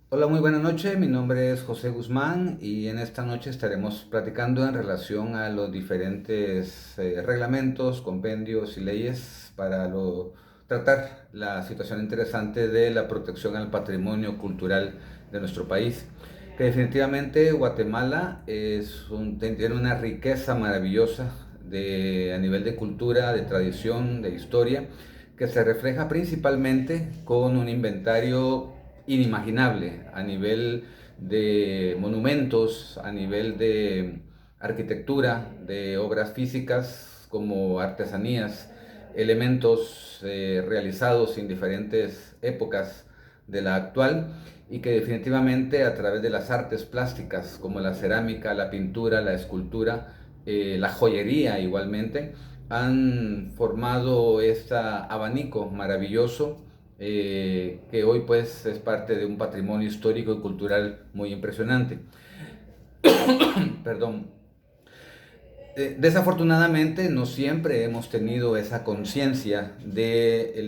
Hola, muy buena noche. Mi nombre es José Guzmán y en esta noche estaremos platicando en relación a los diferentes reglamentos, compendios y leyes para tratar la situación interesante de la protección al patrimonio cultural de nuestro país. Que definitivamente Guatemala tiene una riqueza maravillosa a nivel de cultura, de tradición, de historia, que se refleja principalmente con un inventario inimaginable a nivel de monumentos, a nivel de arquitectura, de obras físicas como artesanías, elementos realizados en diferentes épocas de la actual y que definitivamente a través de las artes plásticas como la cerámica, la pintura, la escultura, la joyería igualmente, han formado este abanico maravilloso que hoy pues es parte de un patrimonio histórico y cultural muy impresionante. Perdón. Desafortunadamente no siempre hemos tenido esa conciencia de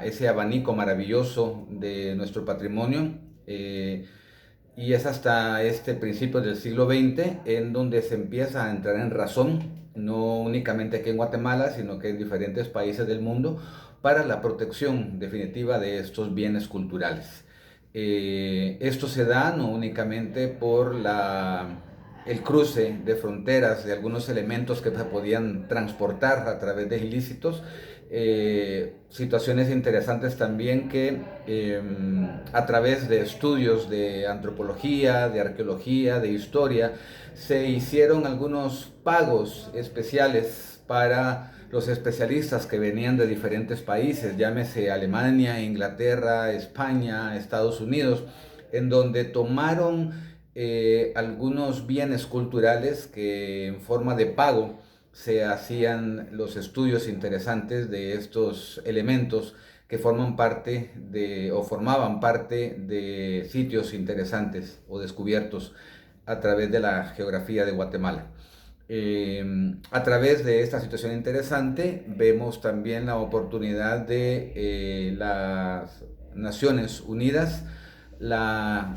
ese abanico maravilloso de nuestro patrimonio. Y es hasta este principio del siglo XX en donde se empieza a entrar en razón, no únicamente aquí en Guatemala, sino que en diferentes países del mundo, para la protección definitiva de estos bienes culturales. Esto se da no únicamente por el cruce de fronteras de algunos elementos que se podían transportar a través de ilícitos, situaciones interesantes también que a través de estudios de antropología, de arqueología, de historia, se hicieron algunos pagos especiales para los especialistas que venían de diferentes países, llámese Alemania, Inglaterra, España, Estados Unidos, en donde tomaron algunos bienes culturales que en forma de pago se hacían los estudios interesantes de estos elementos que forman parte o formaban parte de sitios interesantes o descubiertos a través de la geografía de Guatemala. A través de esta situación interesante vemos también la oportunidad de las Naciones Unidas, la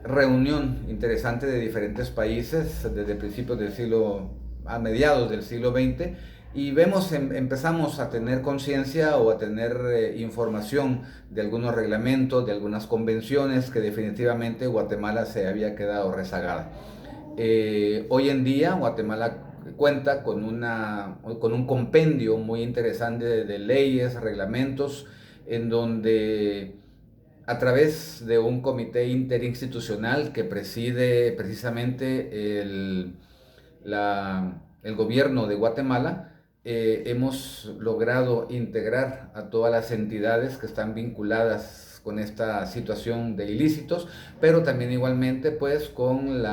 reunión interesante de diferentes países desde principios del siglo, a mediados del siglo XX, y empezamos a tener conciencia o a tener información de algunos reglamentos, de algunas convenciones que definitivamente Guatemala se había quedado rezagada. Hoy en día Guatemala cuenta con un compendio muy interesante de leyes, reglamentos, en donde a través de un comité interinstitucional que preside precisamente el gobierno de Guatemala, hemos logrado integrar a todas las entidades que están vinculadas con esta situación de ilícitos, pero también igualmente pues con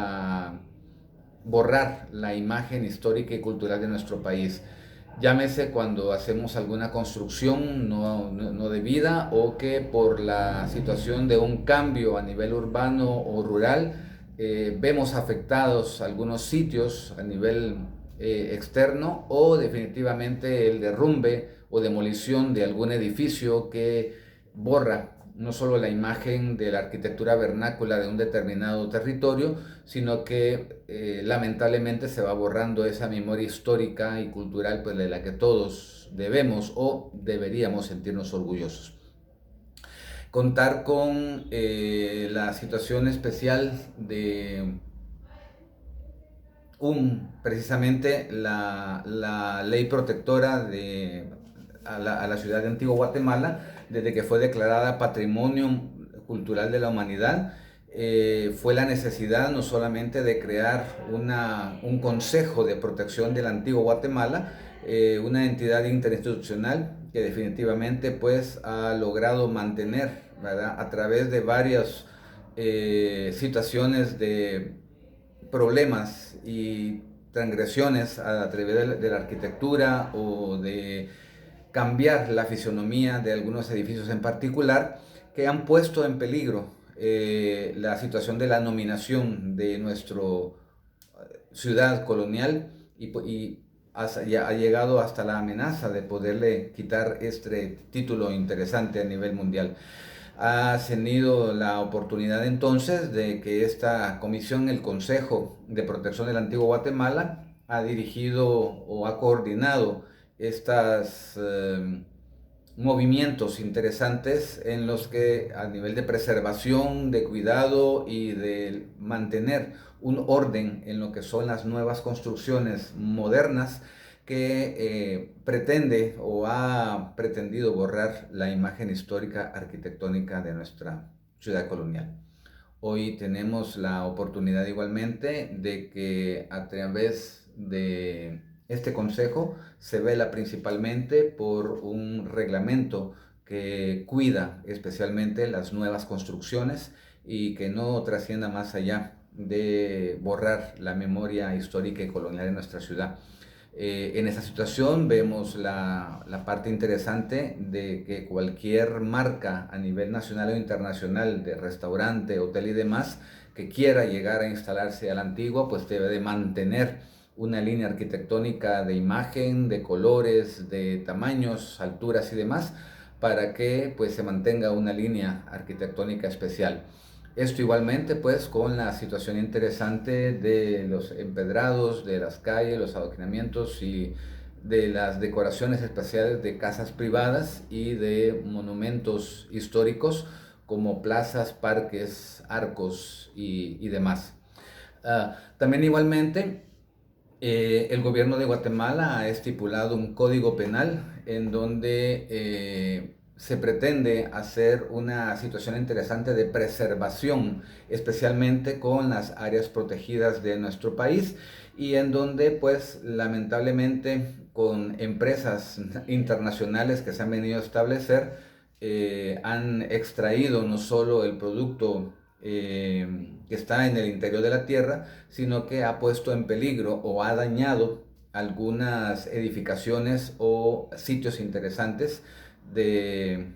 borrar la imagen histórica y cultural de nuestro país. Llámese cuando hacemos alguna construcción no debida o que por la situación de un cambio a nivel urbano o rural vemos afectados algunos sitios a nivel externo, o definitivamente el derrumbe o demolición de algún edificio que borra no solo la imagen de la arquitectura vernácula de un determinado territorio, sino que lamentablemente se va borrando esa memoria histórica y cultural pues, de la que todos debemos o deberíamos sentirnos orgullosos. Contar con la situación especial de precisamente la ley protectora a la ciudad de Antigua Guatemala, desde que fue declarada Patrimonio Cultural de la Humanidad. Fue la necesidad no solamente de crear un consejo de protección de la Antigua Guatemala, una entidad interinstitucional que definitivamente pues ha logrado mantener, ¿verdad?, a través de varias situaciones de problemas y transgresiones a través de la arquitectura o de cambiar la fisonomía de algunos edificios en particular, que han puesto en peligro la situación de la nominación de nuestra ciudad colonial y ha llegado hasta la amenaza de poderle quitar este título interesante a nivel mundial. Ha tenido la oportunidad entonces de que esta comisión, el Consejo de Protección del Antiguo Guatemala, ha dirigido o ha coordinado estas movimientos interesantes en los que a nivel de preservación, de cuidado y de mantener un orden en lo que son las nuevas construcciones modernas que pretende o ha pretendido borrar la imagen histórica arquitectónica de nuestra ciudad colonial. Hoy tenemos la oportunidad igualmente de que a través de este consejo se vela principalmente por un reglamento que cuida especialmente las nuevas construcciones y que no trascienda más allá de borrar la memoria histórica y colonial de nuestra ciudad. En esa situación vemos la parte interesante de que cualquier marca a nivel nacional o internacional de restaurante, hotel y demás que quiera llegar a instalarse a la antigua, pues debe de mantener una línea arquitectónica de imagen, de colores, de tamaños, alturas y demás, para que pues se mantenga una línea arquitectónica especial. Esto igualmente pues con la situación interesante de los empedrados, de las calles, los adoquinamientos y de las decoraciones especiales de casas privadas y de monumentos históricos como plazas, parques, arcos y demás. También igualmente el gobierno de Guatemala ha estipulado un código penal en donde se pretende hacer una situación interesante de preservación, especialmente con las áreas protegidas de nuestro país y en donde pues lamentablemente con empresas internacionales que se han venido a establecer han extraído no solo el producto que está en el interior de la tierra, sino que ha puesto en peligro o ha dañado algunas edificaciones o sitios interesantes de,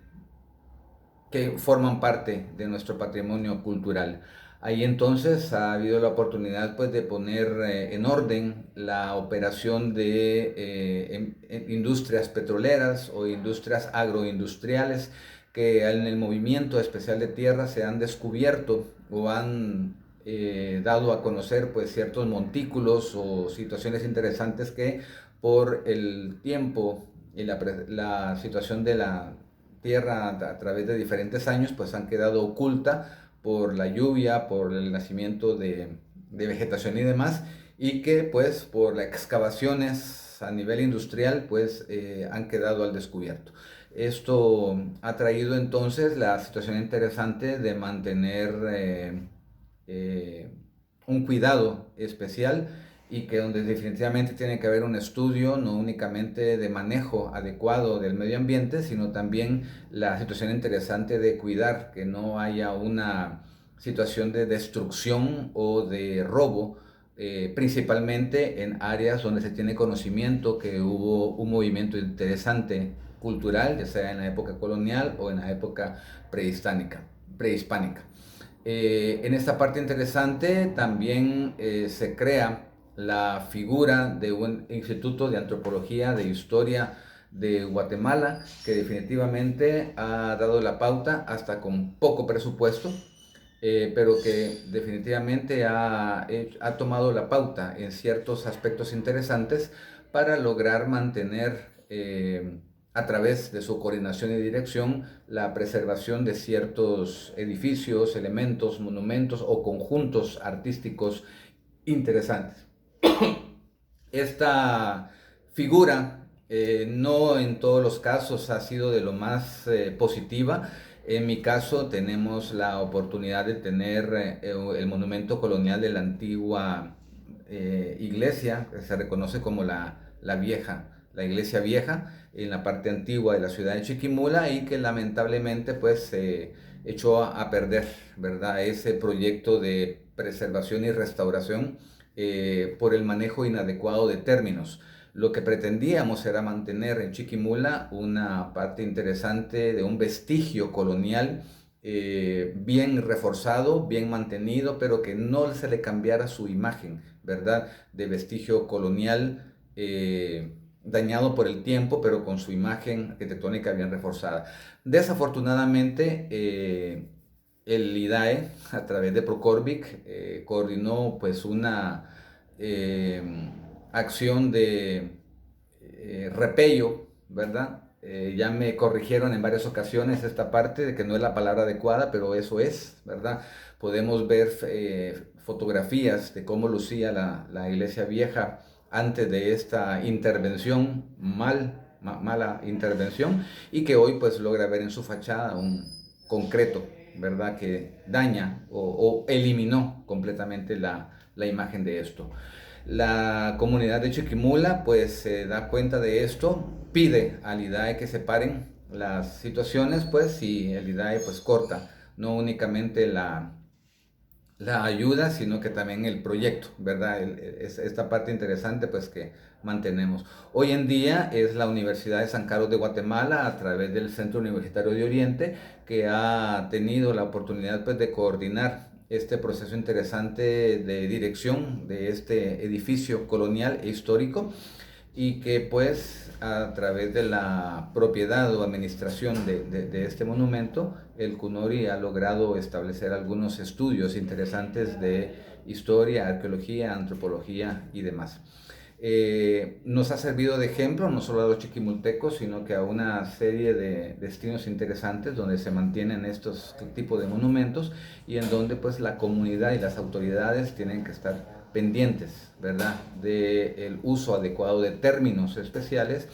que forman parte de nuestro patrimonio cultural. Ahí entonces ha habido la oportunidad pues, de poner en orden la operación de industrias petroleras o industrias agroindustriales que en el movimiento especial de tierra se han descubierto o han dado a conocer pues, ciertos montículos o situaciones interesantes que por el tiempo y la situación de la tierra a través de diferentes años pues han quedado oculta por la lluvia, por el nacimiento de vegetación y demás, y que pues por las excavaciones a nivel industrial pues han quedado al descubierto. Esto ha traído entonces la situación interesante de mantener un cuidado especial y que donde definitivamente tiene que haber un estudio no únicamente de manejo adecuado del medio ambiente, sino también la situación interesante de cuidar que no haya una situación de destrucción o de robo, principalmente en áreas donde se tiene conocimiento que hubo un movimiento interesante cultural, ya sea en la época colonial o en la época prehispánica. En esta parte interesante también se crea la figura de un Instituto de Antropología de Historia de Guatemala que definitivamente ha dado la pauta hasta con poco presupuesto, pero que definitivamente ha tomado la pauta en ciertos aspectos interesantes para lograr mantener a través de su coordinación y dirección la preservación de ciertos edificios, elementos, monumentos o conjuntos artísticos interesantes. Esta figura no en todos los casos ha sido de lo más positiva. En mi caso tenemos la oportunidad de tener el monumento colonial de la antigua iglesia, que se reconoce como la vieja, la iglesia vieja, en la parte antigua de la ciudad de Chiquimula y que lamentablemente pues se echó a perder, ¿verdad? Ese proyecto de preservación y restauración por el manejo inadecuado de términos. Lo que pretendíamos era mantener en Chiquimula una parte interesante de un vestigio colonial bien reforzado, bien mantenido, pero que no se le cambiara su imagen, ¿verdad? De vestigio colonial dañado por el tiempo, pero con su imagen arquitectónica bien reforzada. Desafortunadamente, el IDAE, a través de Procorbic, coordinó pues una eh, acción de repello, ¿verdad? Ya me corrigieron en varias ocasiones esta parte de que no es la palabra adecuada, pero eso es, ¿verdad? Podemos ver fotografías de cómo lucía la iglesia vieja antes de esta intervención, mala intervención, y que hoy pues logra ver en su fachada un concreto, ¿verdad? Que daña o eliminó completamente la imagen de esto. La comunidad de Chiquimula pues se da cuenta de esto, pide al IDAE que separen las situaciones pues y el IDAE pues corta no únicamente la ayuda, sino que también el proyecto, ¿verdad? Es esta parte interesante pues que mantenemos. Hoy en día es la Universidad de San Carlos de Guatemala a través del Centro Universitario de Oriente que ha tenido la oportunidad pues de coordinar este proceso interesante de dirección de este edificio colonial e histórico y que pues a través de la propiedad o administración de este monumento, el CUNORI ha logrado establecer algunos estudios interesantes de historia, arqueología, antropología y demás. Nos ha servido de ejemplo no solo a los chiquimultecos, sino que a una serie de destinos interesantes donde se mantienen estos tipos de monumentos y en donde pues la comunidad y las autoridades tienen que estar pendientes, ¿verdad?, del uso adecuado de términos especiales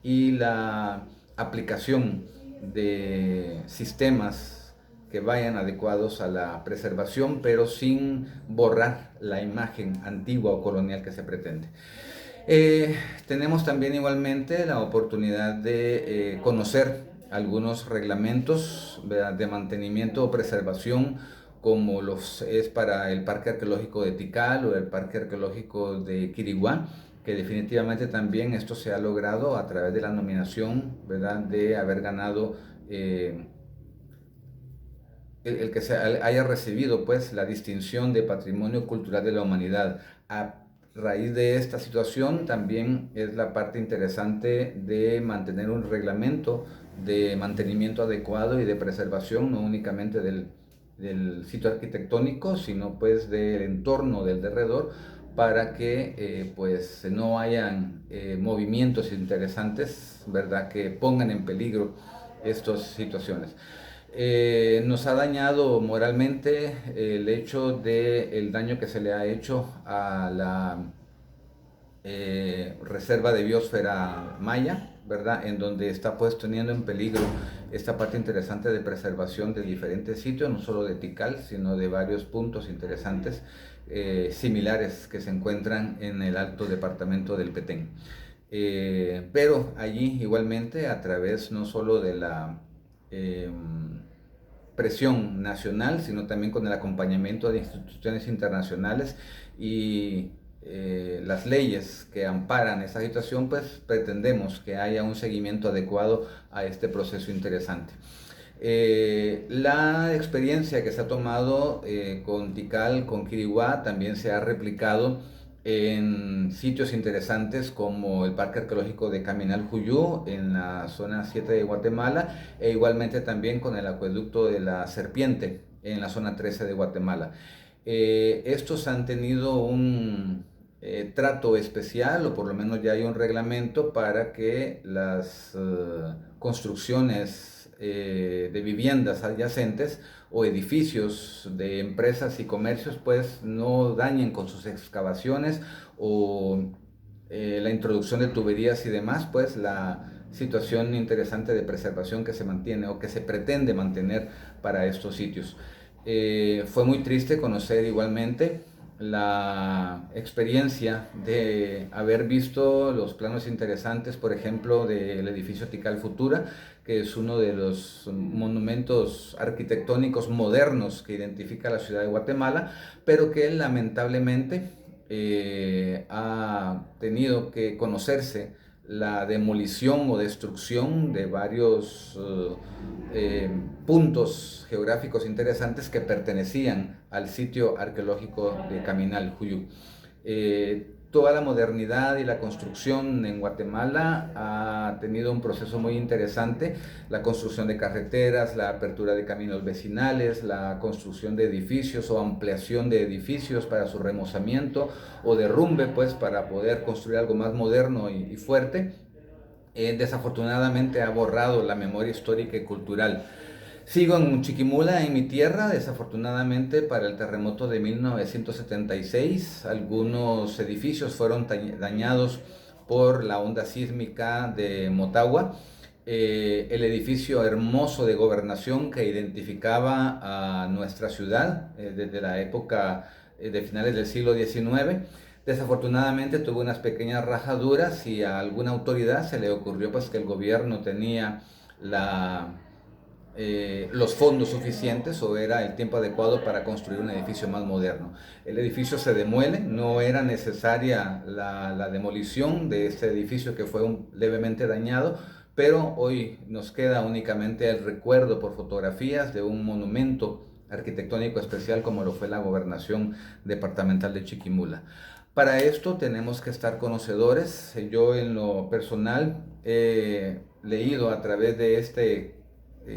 y la aplicación de sistemas que vayan adecuados a la preservación, pero sin borrar la imagen antigua o colonial que se pretende. Tenemos también igualmente la oportunidad de conocer algunos reglamentos, ¿verdad?, de mantenimiento o preservación, como los es para el Parque Arqueológico de Tikal o el Parque Arqueológico de Quiriguá, que definitivamente también esto se ha logrado a través de la nominación, ¿verdad?, de haber ganado el que se haya recibido pues la distinción de Patrimonio Cultural de la Humanidad. A raíz de esta situación también es la parte interesante de mantener un reglamento de mantenimiento adecuado y de preservación, no únicamente del sitio arquitectónico, sino pues del entorno del derredor, para que pues no hayan movimientos interesantes, ¿verdad?, que pongan en peligro estas situaciones. Nos ha dañado moralmente el hecho del daño que se le ha hecho a la reserva de biosfera maya, ¿verdad?, en donde está pues teniendo en peligro esta parte interesante de preservación de diferentes sitios, no solo de Tikal, sino de varios puntos interesantes similares que se encuentran en el alto departamento del Petén. Pero allí igualmente a través no solo de la presión nacional, sino también con el acompañamiento de instituciones internacionales y las leyes que amparan esta situación, pues pretendemos que haya un seguimiento adecuado a este proceso interesante. La experiencia que se ha tomado con Tikal, con Quiriguá, también se ha replicado en sitios interesantes como el Parque Arqueológico de Caminal Juyú en la zona 7 de Guatemala e igualmente también con el Acueducto de la Serpiente en la zona 13 de Guatemala. Estos han tenido un trato especial, o por lo menos ya hay un reglamento para que las construcciones de viviendas adyacentes o edificios de empresas y comercios pues no dañen con sus excavaciones o la introducción de tuberías y demás, pues la situación interesante de preservación que se mantiene o que se pretende mantener para estos sitios. Fue muy triste conocer igualmente la experiencia de haber visto los planos interesantes, por ejemplo, del edificio Tikal Futura, que es uno de los monumentos arquitectónicos modernos que identifica la ciudad de Guatemala, pero que lamentablemente ha tenido que conocerse la demolición o destrucción de varios puntos geográficos interesantes que pertenecían al sitio arqueológico de Caminal Juyú. toda la modernidad y la construcción en Guatemala ha tenido un proceso muy interesante. La construcción de carreteras, la apertura de caminos vecinales, la construcción de edificios o ampliación de edificios para su remozamiento o derrumbe, pues para poder construir algo más moderno y fuerte. Desafortunadamente ha borrado la memoria histórica y cultural. Sigo en Chiquimula, en mi tierra. Desafortunadamente, para el terremoto de 1976, algunos edificios fueron dañados por la onda sísmica de Motagua. El edificio hermoso de gobernación que identificaba a nuestra ciudad desde la época de finales del siglo XIX. Desafortunadamente tuvo unas pequeñas rajaduras y a alguna autoridad se le ocurrió pues que el gobierno tenía los fondos suficientes o era el tiempo adecuado para construir un edificio más moderno. El edificio se demuele, no era necesaria la demolición de este edificio que fue levemente dañado, pero hoy nos queda únicamente el recuerdo por fotografías de un monumento arquitectónico especial como lo fue la Gobernación Departamental de Chiquimula. Para esto tenemos que estar conocedores. Yo en lo personal he leído a través de este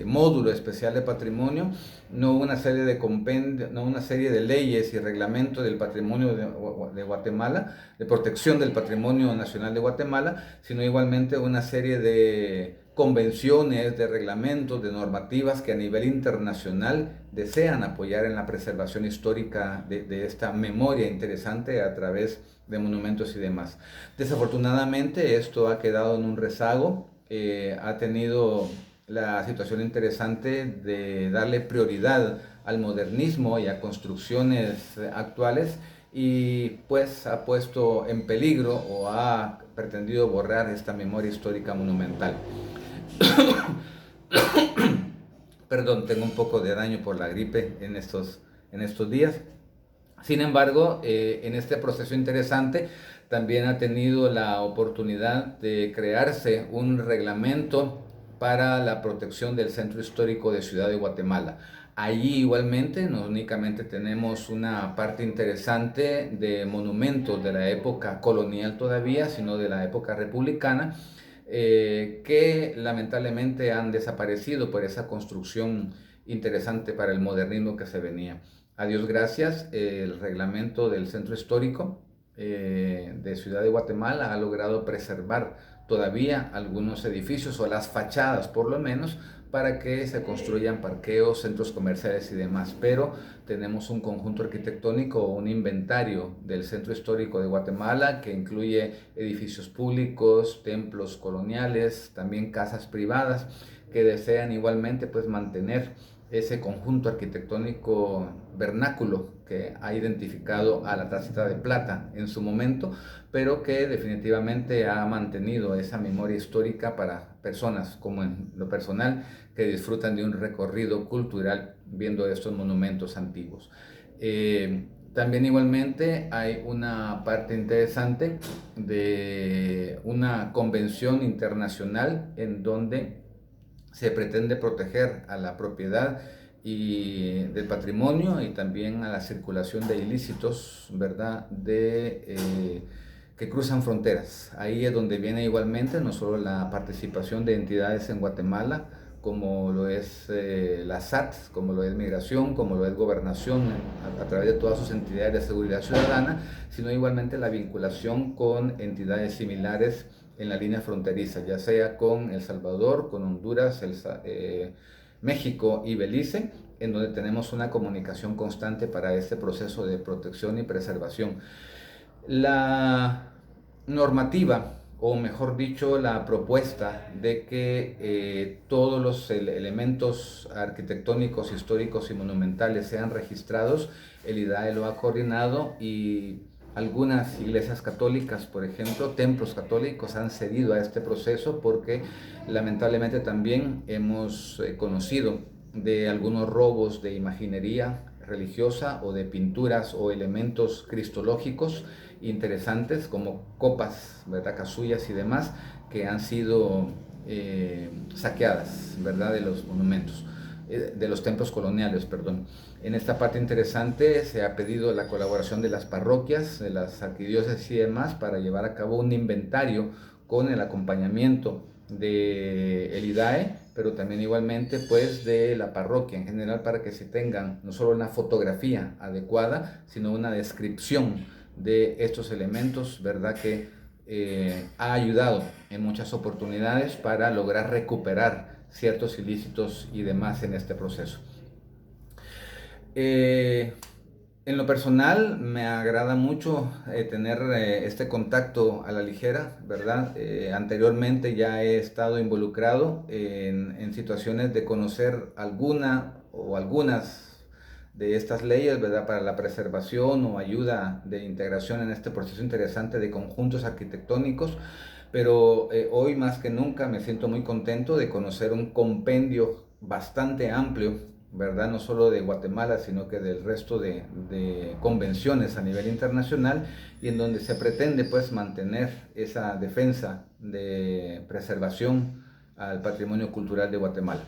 módulo especial de patrimonio, no una serie de compendios, no una serie de leyes y reglamentos del patrimonio de Guatemala, de protección del patrimonio nacional de Guatemala, sino igualmente una serie de convenciones, de reglamentos, de normativas que a nivel internacional desean apoyar en la preservación histórica de esta memoria interesante a través de monumentos y demás. Desafortunadamente esto ha quedado en un rezago, ha tenido la situación interesante de darle prioridad al modernismo y a construcciones actuales y pues ha puesto en peligro o ha pretendido borrar esta memoria histórica monumental. Perdón, tengo un poco de daño por la gripe en estos días. Sin embargo, en este proceso interesante también ha tenido la oportunidad de crearse un reglamento para la protección del centro histórico de Ciudad de Guatemala. Allí igualmente no únicamente tenemos una parte interesante de monumentos de la época colonial todavía, sino de la época republicana, que lamentablemente han desaparecido por esa construcción interesante para el modernismo que se venía. A Dios gracias, el reglamento del centro histórico de Ciudad de Guatemala ha logrado preservar todavía algunos edificios o las fachadas por lo menos para que se construyan parqueos, centros comerciales y demás, pero tenemos un conjunto arquitectónico o un inventario del centro histórico de Guatemala que incluye edificios públicos, templos coloniales, también casas privadas que desean igualmente pues mantener ese conjunto arquitectónico vernáculo que ha identificado a la Tacita de Plata en su momento, pero que definitivamente ha mantenido esa memoria histórica para personas como en lo personal que disfrutan de un recorrido cultural viendo estos monumentos antiguos. También igualmente hay una parte interesante de una convención internacional en donde se pretende proteger a la propiedad y del patrimonio y también a la circulación de ilícitos, ¿verdad? Que cruzan fronteras. Ahí es donde viene igualmente no solo la participación de entidades en Guatemala, como lo es la SAT, como lo es Migración, como lo es Gobernación, a través de todas sus entidades de seguridad ciudadana, sino igualmente la vinculación con entidades similares en la línea fronteriza, ya sea con El Salvador, con Honduras, México y Belice, en donde tenemos una comunicación constante para este proceso de protección y preservación. La normativa, o mejor dicho, la propuesta de que todos los elementos arquitectónicos, históricos y monumentales sean registrados, el IDAE lo ha coordinado y algunas iglesias católicas, por ejemplo, templos católicos han cedido a este proceso porque lamentablemente también hemos conocido de algunos robos de imaginería religiosa o de pinturas o elementos cristológicos interesantes como copas, ¿verdad? Casullas y demás que han sido saqueadas, ¿verdad? De los monumentos. de los templos coloniales, perdón. En esta parte interesante se ha pedido la colaboración de las parroquias, de las arquidiócesis y demás para llevar a cabo un inventario con el acompañamiento del IDAE, pero también igualmente pues de la parroquia en general, para que se tengan no solo una fotografía adecuada, sino una descripción de estos elementos, ¿verdad? Que ha ayudado en muchas oportunidades para lograr recuperar ciertos ilícitos y demás en este proceso. En lo personal me agrada mucho tener este contacto a la ligera, ¿verdad? Anteriormente ya he estado involucrado en situaciones de conocer alguna o algunas de estas leyes, ¿verdad? Para la preservación o ayuda de integración en este proceso interesante de conjuntos arquitectónicos, pero hoy más que nunca me siento muy contento de conocer un compendio bastante amplio, ¿verdad? No solo de Guatemala, sino que del resto de convenciones a nivel internacional, y en donde se pretende pues mantener esa defensa de preservación al patrimonio cultural de Guatemala.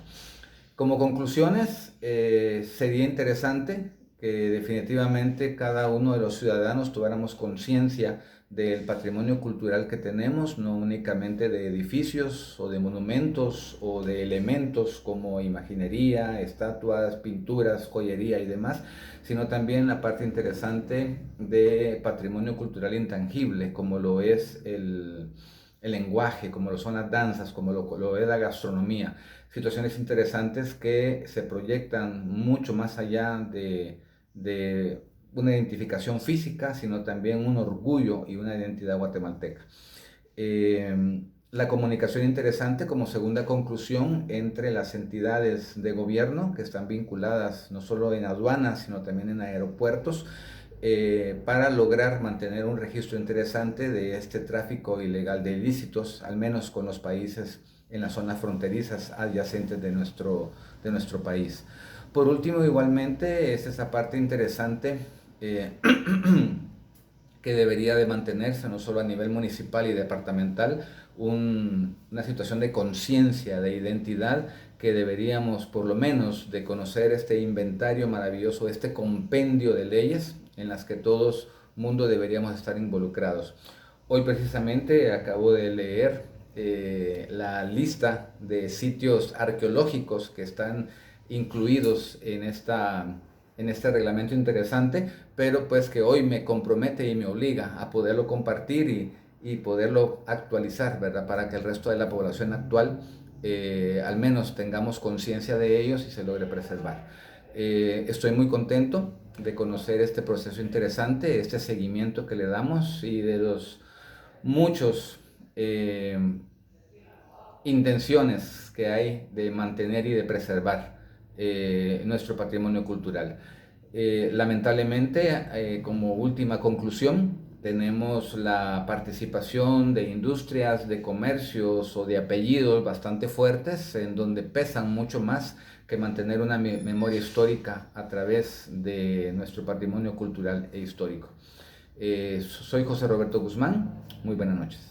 Como conclusiones, sería interesante que definitivamente cada uno de los ciudadanos tuviéramos conciencia del patrimonio cultural que tenemos, no únicamente de edificios o de monumentos o de elementos como imaginería, estatuas, pinturas, joyería y demás, sino también la parte interesante de patrimonio cultural intangible, como lo es el lenguaje, como lo son las danzas, como lo es la gastronomía. Situaciones interesantes que se proyectan mucho más allá de una identificación física, sino también un orgullo y una identidad guatemalteca. La comunicación interesante como segunda conclusión entre las entidades de gobierno que están vinculadas no solo en aduanas, sino también en aeropuertos, para lograr mantener un registro interesante de este tráfico ilegal de ilícitos, al menos con los países en las zonas fronterizas adyacentes de nuestro país. Por último, igualmente, es esa parte interesante que debería de mantenerse no solo a nivel municipal y departamental, una situación de conciencia, de identidad, que deberíamos por lo menos de conocer este inventario maravilloso, este compendio de leyes en las que todos mundo deberíamos estar involucrados. Hoy precisamente acabo de leer la lista de sitios arqueológicos que están incluidos en este reglamento interesante, pero pues que hoy me compromete y me obliga a poderlo compartir y poderlo actualizar, ¿verdad? Para que el resto de la población actual al menos tengamos conciencia de ellos y se logre preservar. Estoy muy contento de conocer este proceso interesante, este seguimiento que le damos y de los muchos intenciones que hay de mantener y de preservar nuestro patrimonio cultural. Lamentablemente, como última conclusión, tenemos la participación de industrias, de comercios o de apellidos bastante fuertes, en donde pesan mucho más que mantener una memoria histórica a través de nuestro patrimonio cultural e histórico. Soy José Roberto Guzmán, muy buenas noches.